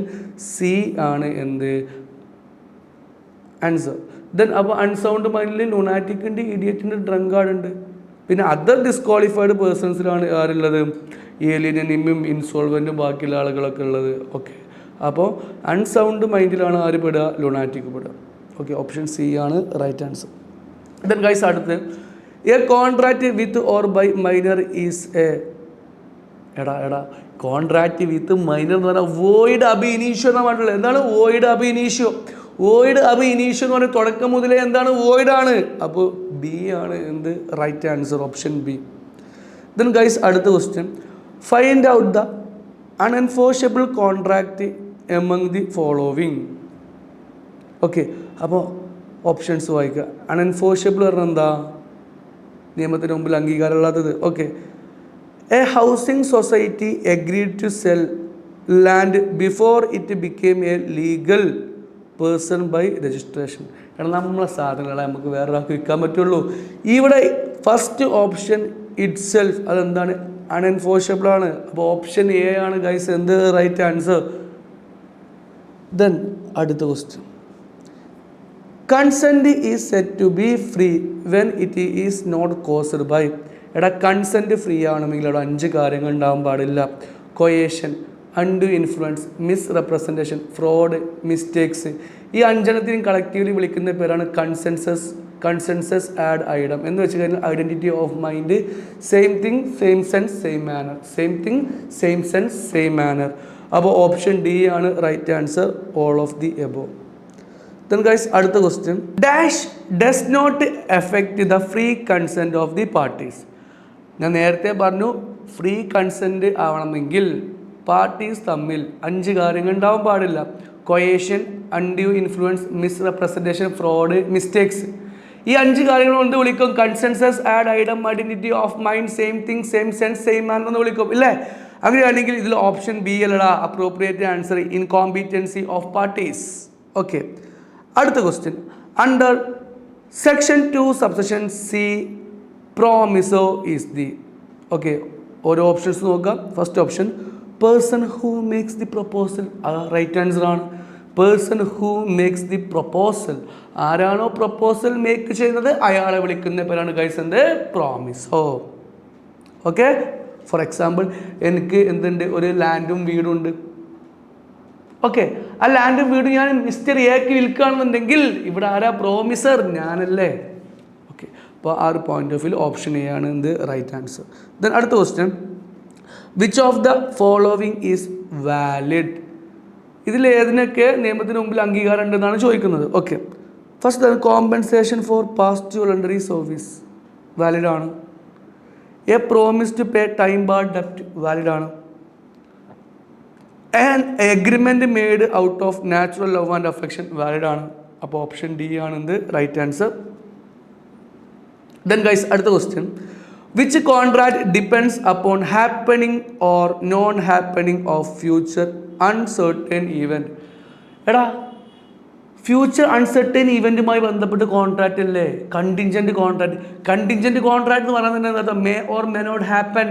സി ആണ് എന്ത്, ആൻസർ. ദെൻ അപ്പോൾ അൺസൗണ്ട് മൈൻഡിൽ ലുനാറ്റിക് ഉണ്ട്, ഇഡിയറ്റ് ഉണ്ട്, ഡ്രങ്കാർഡ് ഉണ്ട്. പിന്നെ അതർ ഡിസ്ക്വാളിഫൈഡ് പേഴ്സൺസിലാണ് ആരുള്ളത്, ഏലിയനും ഇൻസോൾവൻറ്റും ബാക്കിയുള്ള ആളുകളൊക്കെ ഉള്ളത്. ഓക്കെ, അപ്പോൾ അൺസൗണ്ട് മൈൻഡിലാണ് ആര് പെടുക, ലുനാറ്റിക് പെടുക. ഓക്കെ, ഓപ്ഷൻ സി ആണ് റൈറ്റ് ആൻസർ. ദെൻ ഗൈസ് അടുത്ത്, a contract with or by minor is എടാ കോൺട്രാക്റ്റ് വിത്ത് മൈനർ എന്ന് പറഞ്ഞാൽ വോയിഡ് അബ് ഇനീഷ്യോ എന്നാണ് പറഞ്ഞിട്ടുള്ളത്. എന്താണ് വോയിഡ് അബ് ഇനീഷ്യോ? വോയിഡ് അബ് ഇനീഷ്യോ എന്ന് പറഞ്ഞാൽ തുടക്കം മുതലേ എന്താണ്, വോയിഡ് ആണ്. അപ്പോൾ ബി ആണ് എന്ത്, right answer, option B. Then guys അടുത്ത question, find out the unenforceable contract among the following. Okay, അപ്പോൾ ഓപ്ഷൻസ് വായിക്കുക. അൺഎൻഫോഴ്സബിൾ പറഞ്ഞാൽ എന്താ, നിയമത്തിന് മുമ്പിൽ അംഗീകാരമില്ലാത്തത്. Okay, a housing society agreed to sell land before it became a legal person by registration. കാരണം നമ്മളെ സാധനങ്ങളെ നമുക്ക് വേറൊരാൾക്ക് വിൽക്കാൻ പറ്റുള്ളൂ. ഇവിടെ ഫസ്റ്റ് ഓപ്ഷൻ ഇറ്റ് സെൽഫ് അതെന്താണ്, അൺഎൻഫോഴ്സബിൾ ആണ്. അപ്പോൾ ഓപ്ഷൻ എ ആണ് ഗൈസ് എന്ത്, റൈറ്റ് ആൻസർ. ദെൻ അടുത്ത question, consent is set to be free when it is not caused by. എടാ കൺസെൻറ്റ് ഫ്രീ ആണെങ്കിൽ അവിടെ 5 കാര്യങ്ങൾ ഉണ്ടാകാൻ പാടില്ല. Coercion, undue influence, misrepresentation, fraud, mistakes. ഈ 5 കളക്റ്റീവ്ലി വിളിക്കുന്ന പേരാണ് കൺസെൻസസ് ആഡ് ഐഡം എന്ന് വെച്ച് കഴിഞ്ഞാൽ identity of mind, same thing same sense same manner, same thing same sense same manner. അപ്പോൾ ഓപ്ഷൻ ഡി ആണ് right answer, all of the above. Then guys, അടുത്ത question, dash does not affect the free consent of the parties. ഞാൻ നേരത്തെ പറഞ്ഞു free consent ആവണമെങ്കിൽ parties തമ്മിൽ 5 കാര്യങ്ങൾ ഉണ്ടാവാൻ പാടില്ല. Coercion, undue influence, misrepresentation, fraud, mistakes. ഈ 5 കാര്യങ്ങൾ കൊണ്ട് വിളിക്കും consensus ad idem, identity of mind, same thing same sense same manner എന്ന് വിളിക്കും ഇല്ലേ. അങ്ങനെയാണെങ്കിൽ ഇതിൽ ഓപ്ഷൻ ബി അല്ലടാ appropriate answer, incompetency of parties. Okay, അടുത്ത question, under section 2 subsection C promisor is the. Okay, ഓരോ ഓപ്ഷൻസ് നോക്കാം. First option, person who makes the proposal, right answer ആണ്. Person who makes the proposal, ആരാണോ proposal make ചെയ്യുന്നത് അയാളെ വിളിക്കുന്ന പേരാണ് guys എന്ത്, പ്രോമിസോ. ഓക്കെ, ഫോർ എക്സാമ്പിൾ എനിക്ക് എന്തുണ്ട്, ഒരു ലാൻഡും വീടും ഉണ്ട്. ഓക്കെ, ആ ലാൻഡും വീടും ഞാൻ മിസ്റ്റർ എക്ക് വിൽക്കുകയാണെന്നുണ്ടെങ്കിൽ ഇവിടെ ആരാ പ്രോമിസർ, ഞാനല്ലേ. ഓക്കെ, അപ്പോൾ ആ ഒരു point of view option A ആണ് എന്ത്, റൈറ്റ് ആൻസർ. ദെൻ അടുത്ത question, which of the following is valid. ഇതിൽ ഏതിനൊക്കെ നിയമത്തിന് മുമ്പിൽ അംഗീകാരം ഉണ്ടെന്നാണ് ചോദിക്കുന്നത്. Okay, first compensation for past voluntary service valid ആണ്. A promise to pay time barred ഡെപ്റ്റ് വാലിഡ് ആണ്. An agreement made out of natural love and affection valid ആണ്. അപ്പോൾ ഓപ്ഷൻ ഡി ആണ് എന്ത്, റൈറ്റ് ആൻസർ. ദെൻ ഗൈസ് അടുത്ത question, which contract depends upon happening or non happening of future uncertain event. എടാ future uncertain ഈവൻറ്റുമായി ബന്ധപ്പെട്ട് contract അല്ലേ contingent contract. Contingent contract എന്ന് പറയുന്നത് എന്താ, may or may not happen.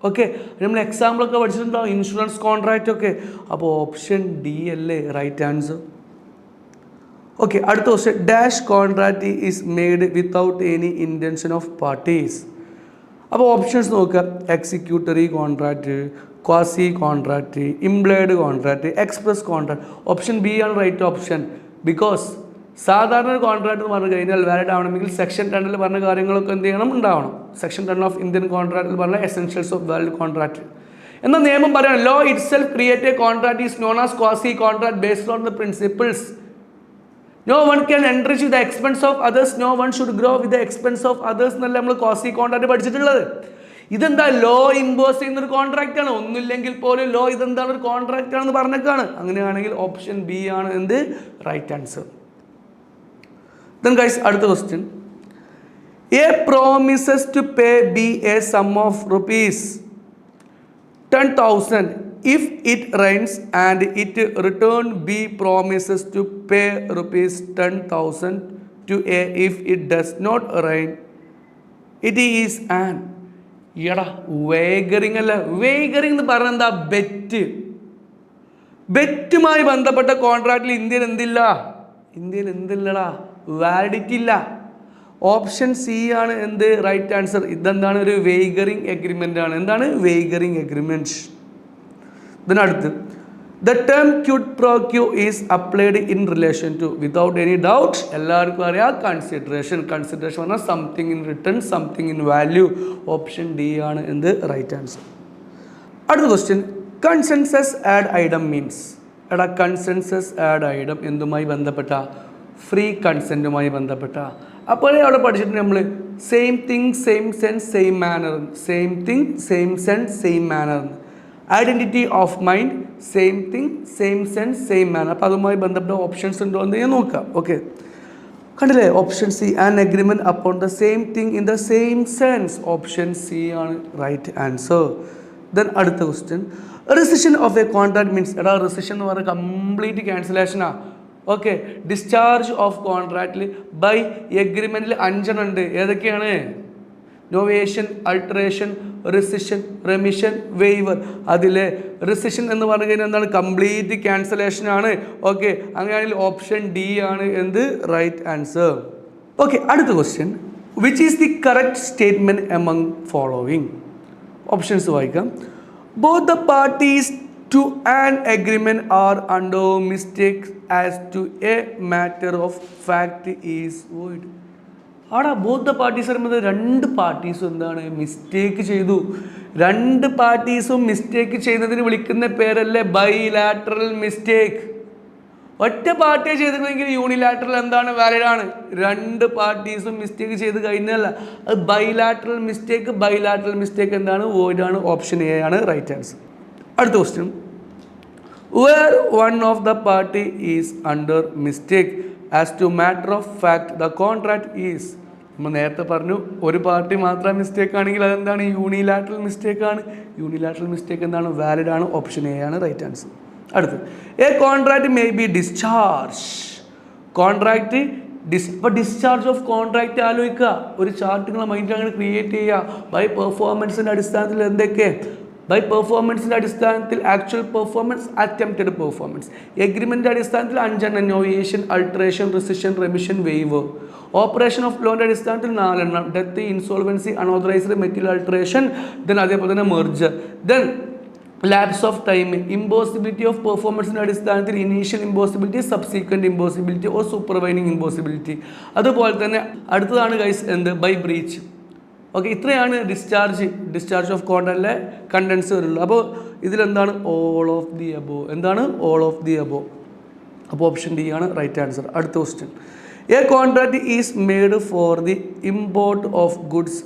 Okay, നമ്മൾ എക്സാമ്പിളൊക്കെ പഠിച്ചിട്ടുണ്ടാവും, ഇൻഷുറൻസ് കോൺട്രാക്റ്റ് ഒക്കെ. അപ്പോൾ ഓപ്ഷൻ ഡി അല്ലേ റൈറ്റ് ആൻസർ. ഓക്കെ, അടുത്ത question. Dash contract is made without any intention of parties. അപ്പോൾ ഓപ്ഷൻസ് നോക്കുക. Executory contract, quasi contract, implied contract, express contract. Option B ആണ് റൈറ്റ് ഓപ്ഷൻ. ബിക്കോസ് സാധാരണ ഒരു contract എന്ന് പറഞ്ഞു കഴിഞ്ഞാൽ വാലിഡ് ആവണമെങ്കിൽ സെക്ഷൻ 10 പറഞ്ഞ കാര്യങ്ങളൊക്കെ എന്ത് ചെയ്യണം, ഉണ്ടാവണം. സെക്ഷൻ 10 ഓഫ് ഇന്ത്യൻ കോൺട്രാക്റ്റിൽ പറഞ്ഞ എസെൻഷ്യൽസ് ഓഫ് വാലിഡ് കോൺട്രാക്ട് എന്ന നിയമം പറയണം. Law itself create a contract is known as quasi contract based on the principles no one can enrich with the expenses of others, no one should grow with the expenses of others എന്നല്ല നമ്മൾ quasi contract പഠിച്ചിട്ടുള്ളത്. ഇതെന്താ, law impose ചെയ്യുന്ന ഒരു contract ആണ്. ഒന്നുമില്ലെങ്കിൽ പോലും law ഇതെന്താണ്, ഒരു കോൺട്രാക്റ്റ് ആണെന്ന് പറഞ്ഞേക്കാണ്. അങ്ങനെയാണെങ്കിൽ ഓപ്ഷൻ ബി ആണ് എന്ത് റൈറ്റ് ആൻസർ. Then guys, അടുത്ത question. A promises to pay B a sum of rupees 10,000 if it rains and it return B promises to pay rupees 10,000 to A if it does not rain. It is an വേഗറിങ് അല്ല. വേഗറിങ് എന്ന് പറഞ്ഞാൽ എന്താ, ബെറ്റുമായി ബന്ധപ്പെട്ട കോൺട്രാക്റ്റിൽ ഇന്ത്യയിൽ എന്തില്ലടാ, validity ഇല്ല. Option C ആണ് എന്ത് right answer. ഇതെന്താണ്, ഒരു വേഗറിങ് എഗ്രിമെൻ്റ് ആണ്. എന്താണ് വേഗറിങ് എഗ്രിമെൻറ്റ്. ഇതിനടുത്ത് the term quid pro quo is applied in relation to, without any doubt എല്ലാവർക്കും അറിയാം, കൺസിഡറേഷൻ പറഞ്ഞാൽ something in return, something in value. Option D ആണ് എന്ത് റൈറ്റ് ആൻസർ. അടുത്ത question. Consensus ad idem means. Consensus ad idem എന്തുമായി ബന്ധപ്പെട്ട, free കൺസെൻറ്റുമായി ബന്ധപ്പെട്ട. അപ്പോഴേ അവിടെ പഠിച്ചിട്ടുണ്ട് നമ്മൾ same thing same sense same manner, same thing same sense same manner, identity of mind, same thing same sense same manner. അപ്പോൾ അതുമായി ബന്ധപ്പെട്ട ഓപ്ഷൻസ് ഉണ്ടോ എന്ന് ഞാൻ നോക്കാം. ഓക്കെ, കണ്ടില്ലേ option C, an agreement upon the same thing in the same sense. Option C ആണ് right answer. Then അടുത്ത question. Rescission of a contract means, rescission എന്ന് പറഞ്ഞാൽ കംപ്ലീറ്റ് ക്യാൻസലേഷനാണ്. ഓക്കെ, ഡിസ്ചാർജ് ഓഫ് കോൺട്രാക്റ്റിൽ ബൈ എഗ്രിമെൻറ്റിൽ 5 ഉണ്ട്. ഏതൊക്കെയാണ്? Novation, alteration, rescission, remission, waiver. അതിൽ റെസിഷൻ എന്ന് പറഞ്ഞു കഴിഞ്ഞാൽ എന്താണ്, കംപ്ലീറ്റ് ക്യാൻസലേഷൻ ആണ്. ഓക്കെ, അങ്ങനെയാണെങ്കിൽ ഓപ്ഷൻ ഡി ആണ് എന്ത് റൈറ്റ് ആൻസർ. ഓക്കെ, അടുത്ത question. Which is the correct statement among following. Options വായിക്കാം. Both the parties to an agreement are under mistake as to a matter of fact is void. Both the parties പറയുന്നത് 2 പാർട്ടീസും എന്താണ്, mistake ചെയ്തു. 2 പാർട്ടീസും mistake ചെയ്യുന്നതിന് വിളിക്കുന്ന പേരല്ലേ bilateral mistake. ഒറ്റ പാർട്ടിയെ ചെയ്തിട്ടുണ്ടെങ്കിൽ യൂണിലാറ്ററൽ എന്താണ്, വാലിഡ് ആണ്. 2 പാർട്ടീസും മിസ്റ്റേക്ക് ചെയ്ത് കഴിഞ്ഞല്ല, അത് ബൈലാറ്ററൽ മിസ്റ്റേക്ക് എന്താണ്, വോയിഡ് ആണ്. ഓപ്ഷൻ എ ആണ് റൈറ്റ് ആൻസർ. അടുത്ത question. Where one of the party is under mistake as to matter of fact the contract is. നമ്മൾ നേരത്തെ പറഞ്ഞു ഒരു പാർട്ടി മാത്രം മിസ്റ്റേക്ക് ആണെങ്കിൽ അതെന്താണ്, യൂണിലാറ്ററൽ മിസ്റ്റേക്ക് ആണ്. യൂണിലാറ്ററൽ മിസ്റ്റേക്ക് എന്താണ്, വാലിഡ് ആണ്. ഓപ്ഷൻ എ ആണ് റൈറ്റ് ആൻസർ. അടുത്ത്. A contract may be discharge. Contract discharge of contract ആലോചിക്കുക. ഒരു ചാർട്ട് നിങ്ങളെ മൈൻഡിൽ അങ്ങനെ ക്രിയേറ്റ് ചെയ്യുക. ബൈ പെർഫോമൻസിൻ്റെ അടിസ്ഥാനത്തിൽ എന്തൊക്കെ, ബൈ പെർഫോമൻസിൻ്റെ അടിസ്ഥാനത്തിൽ actual performance, attempted performance. Agreement അടിസ്ഥാനത്തിൽ 5 novation, alteration, rescission, remission, waiver. Operation of ലോൻ്റെ അടിസ്ഥാനത്തിൽ 4, death, insolvency, unauthorised material alteration, then അതേപോലെ തന്നെ merger. Then lapse of time, impossibility of പെർഫോമൻസിൻ്റെ അടിസ്ഥാനത്തിൽ initial impossibility, subsequent impossibility or supervening impossibility. അതുപോലെ തന്നെ അടുത്തതാണ് ഗൈസ് എന്ത്, ബൈ ബ്രീച്ച്. ഓക്കെ, ഇത്രയാണ് ഡിസ്ചാർജ് ഓഫ് കോൺട്രാക്റ്റിലെ കണ്ടൻസ് വരുള്ളൂ. അപ്പോൾ ഇതിലെന്താണ്, ഓൾ ഓഫ് ദി അബോ. എന്താണ് ഓൾ ഓഫ് ദി അബോ. അപ്പോൾ ഓപ്ഷൻ ഡി ആണ് റൈറ്റ് ആൻസർ. അടുത്ത question. A contract is made for the import of goods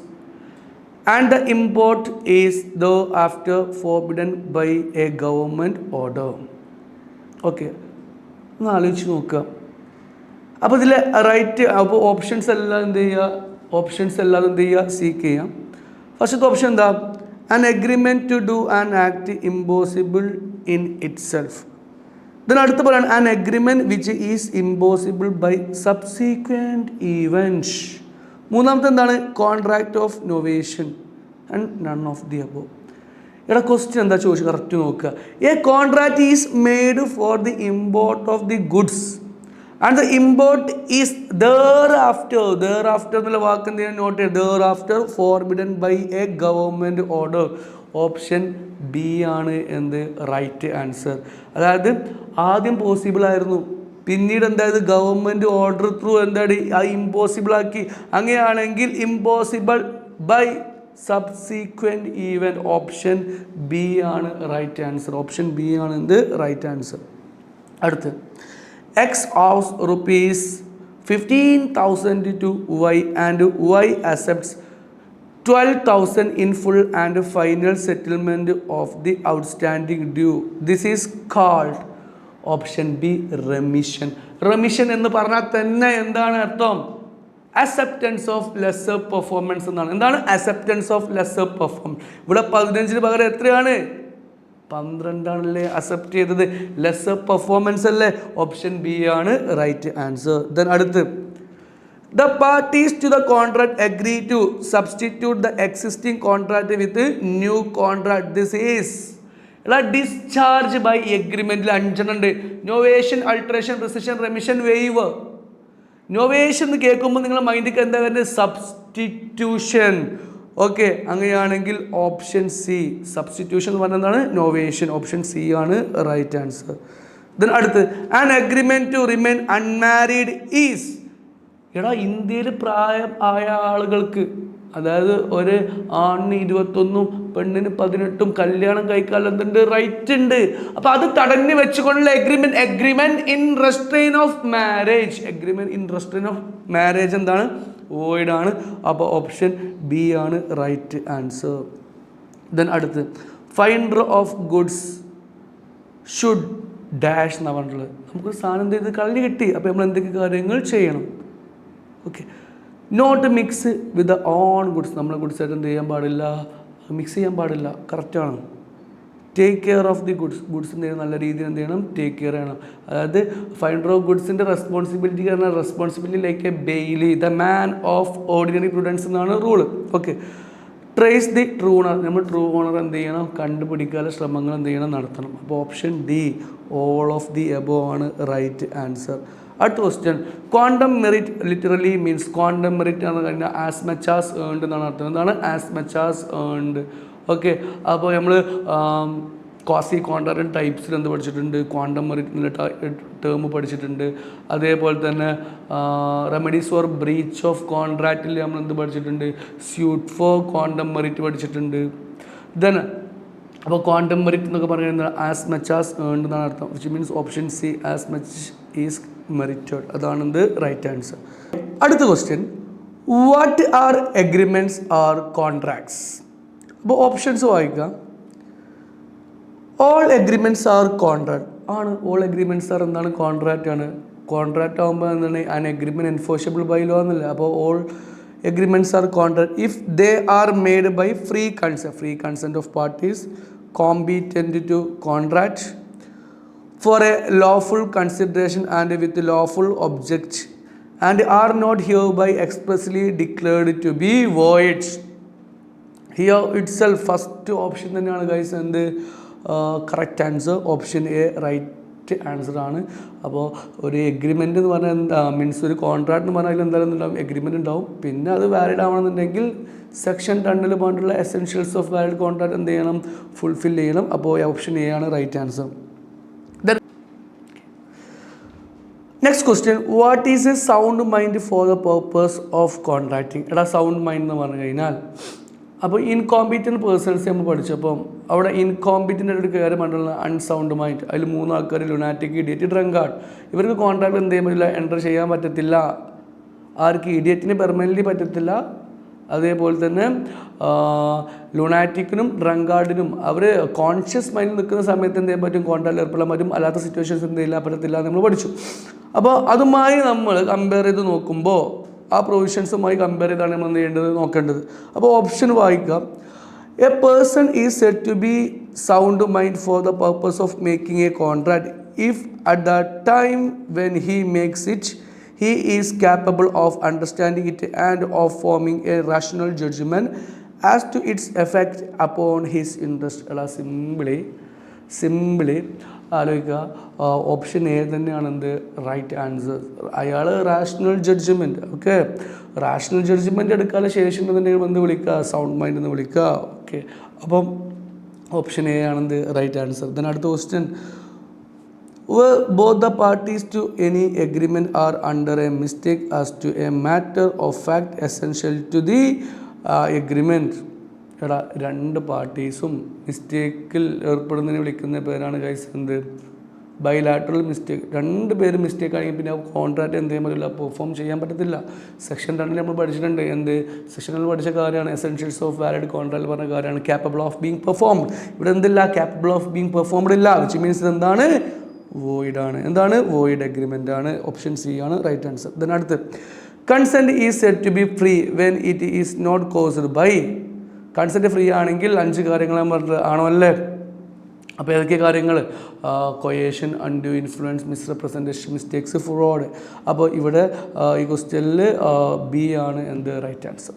and the import is though after forbidden by a government order. Okay, ഒന്ന് ആലോചിച്ച് നോക്കുക. അപ്പോൾ ഇതിൽ right, അപ്പോൾ ഓപ്ഷൻസ് എല്ലാം എന്ത് ചെയ്യുക, സീക്ക് ചെയ്യാം. ഫസ്റ്റത്തെ ഓപ്ഷൻ എന്താ, an agreement to do an act impossible in itself. ഇതിനടുത്ത് പറയാണ് an agreement which is impossible by subsequent event. മൂന്നാമത്തെ എന്താണ്, contract of novation and none of the above. ഇവിടെ ക്വസ്റ്റ്യൻ എന്താ ചോദിച്ചു കറക്റ്റ് നോക്കുക. A contract is made for the import of the goods and the import is thereafter എന്നുള്ള വാക്ക് എന്ത് ചെയ്യാൻ നോട്ട് ചെയ്യുക, thereafter forbidden by a government order. Option B ആണ് എന്ത് റൈറ്റ് ആൻസർ. അതായത് ആദ്യം പോസിബിൾ ആയിരുന്നു, പിന്നീട് എന്തായത് ഗവൺമെൻറ് ഓർഡർ ത്രൂ എന്താണ് ആ ഇമ്പോസിബിൾ ആക്കി. അങ്ങനെയാണെങ്കിൽ impossible by subsequent event. Option B ആണ് റൈറ്റ് ആൻസർ. ഓപ്ഷൻ ബി ആണ് എന്ത് റൈറ്റ് ആൻസർ. അടുത്ത് X owes ₹15,000 to Y and Y accepts 12,000 in full and final settlement of the outstanding due. This is called option B remission. Remission എന്ന് പറഞ്ഞാൽ തന്നെ എന്താണ് അർത്ഥം? Acceptance of lesser performance എന്നാണ്. എന്താണ് അക്സെപ്റ്റൻസ് ഓഫ് ലെസ്സർ പെർഫോമൻസ്? ഇവിടെ 15 പകരം എത്രയാണ്? 12 അക്സെപ്റ്റ് ചെയ്തത്. ലെസ്സർ പെർഫോമൻസ് അല്ലേ? ഓപ്ഷൻ ബി ആണ് റൈറ്റ് ആൻസർ. ദെൻ അടുത്ത് the parties to the contract agree to substitute the existing contract with new contract. This is discharge by എഗ്രിമെൻറ്റിൽ 5 ഉണ്ട്. Novation, alteration, rescission, remission, waiver. Novation എന്ന് കേൾക്കുമ്പോൾ നിങ്ങളുടെ മൈൻഡിൽ എന്താ വരുന്നത്? സബ്സ്റ്റിറ്റ്യൂഷൻ. ഓക്കെ, അങ്ങനെയാണെങ്കിൽ ഓപ്ഷൻ സി സബ്സ്റ്റിറ്റ്യൂഷൻ എന്ന് പറഞ്ഞാൽ എന്താണ്? നോവേഷൻ. ഓപ്ഷൻ സി ആണ് റൈറ്റ് ആൻസർ. ദെൻ അടുത്ത് an agreement to remain unmarried is. ഇന്ത്യയിൽ പ്രായം ആയ ആളുകൾക്ക്, അതായത് ഒരു ആണിന് 21 പെണ്ണിന് 18 കല്യാണം കഴിക്കാൻ എന്തുണ്ട്? റൈറ്റ് ഉണ്ട്. അപ്പോൾ അത് തടഞ്ഞു വെച്ചുകൊണ്ടുള്ള agreement in restraint of marriage. Agreement in restraint of marriage എന്താണ്? വോയിഡ് ആണ്. അപ്പോൾ ഓപ്ഷൻ ബി ആണ് റൈറ്റ് ആൻസർ. ദെൻ അടുത്ത് finder of goods should dash എന്നാണ് പറഞ്ഞിട്ടുള്ളത്. നമുക്കൊരു സാധനം എന്ത് ചെയ്ത് കളഞ്ഞ് കിട്ടി, അപ്പോൾ നമ്മൾ എന്തൊക്കെ കാര്യങ്ങൾ ചെയ്യണം? Okay, not mix with the own goods. നമ്മളെ ഗുഡ്സായിട്ട് എന്ത് ചെയ്യാൻ പാടില്ല? മിക്സ് ചെയ്യാൻ പാടില്ല. കറക്റ്റാണ്. Take care of the goods. Goods എന്ത് ചെയ്യണം? നല്ല രീതിയിൽ എന്ത് ചെയ്യണം? ടേക്ക് കെയർ ചെയ്യണം. അതായത് ഫൈൻഡർ ഓഫ് ഗുഡ്സിൻ്റെ റെസ്പോൺസിബിലിറ്റി കാരണം responsibility like a bailee, the man of ordinary prudence എന്നാണ് rule. Okay, trace the true owner. നമ്മൾ ട്രൂ ഓണർ എന്ത് ചെയ്യണം? കണ്ടുപിടിക്കാനുള്ള ശ്രമങ്ങൾ എന്ത് ചെയ്യണം? നടത്തണം. അപ്പോൾ option D all of the above ആണ് റൈറ്റ് ആൻസർ. അടുത്ത question, quantum meruit literally means, quantum meruit എന്ന് കഴിഞ്ഞാൽ ആസ് മച്ച് ആസ് ഏൺഡ് എന്നാണ് അർത്ഥം. എന്താണ് as much as earned? Okay, അപ്പോൾ നമ്മൾ ക്വാസി ക്വാണ്ടറൻ ടൈപ്സിൽ എന്ത് പഠിച്ചിട്ടുണ്ട്? ക്വാണ്ടം മെറിറ്റ് എന്നുള്ള ടേം പഠിച്ചിട്ടുണ്ട്. അതേപോലെ തന്നെ റെമഡീസ് ഫോർ ബ്രീച്ച് ഓഫ് കോൺട്രാക്റ്റിൽ നമ്മൾ എന്ത് പഠിച്ചിട്ടുണ്ട്? സ്യൂട്ട് ഫോർ ക്വാണ്ടം മെറിറ്റ് പഠിച്ചിട്ടുണ്ട്. ദെൻ അപ്പോൾ ക്വാണ്ടം മെറിറ്റ് എന്നൊക്കെ പറയുന്നത് ആസ് മച്ച് ആസ് ഏൺഡ് എന്നാണ് അർത്ഥം. Which means option C as much is merited. അതാണ് എന്ത് റൈറ്റ് ആൻസർ. അടുത്ത question, what are agreements are contracts? അപ്പോൾ ഓപ്ഷൻസ് വായിക്കാം. ഓൾ എഗ്രിമെൻറ്റ്സ് ആർ കോൺട്രാക്ട് ആണ്. ഓൾ എഗ്രിമെൻറ്റ്സ് ആർ എന്താണ്? കോൺട്രാക്റ്റ് ആണ്. കോൺട്രാക്റ്റ് ആകുമ്പോൾ എന്താണ്? An agreement enforceable by law എന്നല്ല. അപ്പോൾ all agreements are contract if they are made by free consent of parties competent to contract for a lawful consideration and with lawful object and are not hereby expressly declared to be void. Here itself first option തന്നെയാണ് guys എന്ത് correct answer. Option A right answer ആണ്. അപ്പോൾ ഒരു agreement എന്ന് പറഞ്ഞാൽ എന്താ means ഒരു contract എന്ന് പറഞ്ഞാൽ എന്തായാലും ഉണ്ടാവും, എഗ്രിമെൻ്റ് ഉണ്ടാവും. പിന്നെ അത് വാലിഡ് ആവണമെന്നുണ്ടെങ്കിൽ സെക്ഷൻ 2 പറഞ്ഞിട്ടുള്ള എസെൻഷ്യൽസ് ഓഫ് വാലിഡ് കോൺട്രാക്ട് എന്ത് ചെയ്യണം? ഫുൾഫിൽ ചെയ്യണം. അപ്പോൾ ഓപ്ഷൻ എ ആണ് right answer. Next question, what is a sound mind for the purpose of contracting? Sound mind എന്ന് പറഞ്ഞു കഴിഞ്ഞാൽ, അപ്പോൾ ഇൻകോമ്പീറ്റൻറ്റ് പേഴ്സൺസ് നമ്മൾ പഠിച്ചപ്പോൾ അവിടെ ഇൻകോമ്പീറ്റൻ്റ് ആയിട്ട് കാര്യം പറഞ്ഞുള്ള അൺസൗണ്ട് മൈൻഡ്. അതിൽ 3 ആൾക്കാർ ലുനാറ്റിക്, ഇഡിയറ്റ്, ഡ്രങ്കാർഡ്. ഇവർക്ക് കോൺട്രാക്ട് എന്ത് ചെയ്യാൻ പറ്റില്ല? എൻ്റർ ചെയ്യാൻ പറ്റത്തില്ല. ആർക്ക്? ഇഡിയറ്റിന് പെർമനൻ്റ്ലി പറ്റത്തില്ല. അതേപോലെ തന്നെ ലുനാറ്റിക്കിനും ഡ്രങ്കാർഡിനും അവർ കോൺഷ്യസ് മൈൻഡിൽ നിൽക്കുന്ന സമയത്ത് എന്ത് ചെയ്യാൻ പറ്റും? കോൺട്രാക്റ്റിൽ ഏർപ്പെടാൻ പറ്റും. അല്ലാത്ത സിറ്റുവേഷൻസ് എന്ത് ചെയ്യില്ല, പറ്റത്തില്ല നമ്മൾ പഠിച്ചു. അപ്പോൾ അതുമായി നമ്മൾ കമ്പയർ ചെയ്ത് നോക്കുമ്പോൾ ആ പ്രൊവിഷൻസുമായി കമ്പയർ ചെയ്താണ് നമ്മൾ എന്ത് ചെയ്യേണ്ടത്? നോക്കേണ്ടത്. അപ്പോൾ ഓപ്ഷൻ വായിക്കാം. A person is said to be sound mind for the purpose of making a contract if at the time when he makes it he is capable of understanding it and of forming a rational judgment as to its effect upon his interest. അല്ല simply ആലോചിക്കുക, option A തന്നെയാണ് എന്ത് right answer. അയാൾ rational judgment, okay, rational judgment എടുക്കാനുള്ള ശേഷി ഉണ്ടെന്നുണ്ടെങ്കിൽ എന്ത് വിളിക്കുക, സൗണ്ട് മൈൻഡ് എന്ന് വിളിക്കുക. ഓക്കെ, അപ്പം ഓപ്ഷൻ എ ആണെന്ത് റൈറ്റ് ആൻസർ. ദെൻ അടുത്ത question, both the parties to any agreement are under a mistake as to a matter of fact essential to the agreement. എടാ, രണ്ട് പാർട്ടീസും മിസ്റ്റേക്കിൽ ഏർപ്പെടുന്നതിന് വിളിക്കുന്ന പേരാണ് ഗൈസ് എന്ത് ബൈലാറ്ററൽ മിസ്റ്റേക്ക്. രണ്ട് പേരും മിസ്റ്റേക്ക് ആണെങ്കിൽ പിന്നെ കോൺട്രാക്ട് എന്ത് ചെയ്യാൻ പറ്റില്ല, പെർഫോം ചെയ്യാൻ പറ്റത്തില്ല. സെക്ഷൻ 2 നമ്മൾ പഠിച്ചിട്ടുണ്ട്. എന്ത് സെക്ഷനിൽ പഠിച്ച കാര്യമാണ് എസെൻഷ്യൽസ് ഓഫ് വാലിഡ് കോൺട്രാക്ട് പറഞ്ഞ കാര്യമാണ് capable of being performed. ഇവിടെ എന്തില്ല, capable of being performed ഇല്ല, വിച്ച് മീൻസ് എന്താണ് വോയിഡ് ആണ്. എന്താണ് വോയിഡ് എഗ്രിമെൻ്റ് ആണ്. ഓപ്ഷൻ സി ആണ് റൈറ്റ് ആൻസർ. ദെൻ അടുത്ത്, consent is said to be free when it is not caused by. Consent free ആണെങ്കിൽ 5 കാര്യങ്ങൾ ഞാൻ പറഞ്ഞത് ആണോ അല്ലേ? അപ്പോൾ ഏതൊക്കെ കാര്യങ്ങൾ? കൊയേഷൻ, undue influence, misrepresentation, mistakes, fraud. അപ്പോൾ ഇവിടെ ഈ ക്വസ്റ്റ്യനിൽ ബി ആണ് എന്ത് റൈറ്റ് ആൻസർ.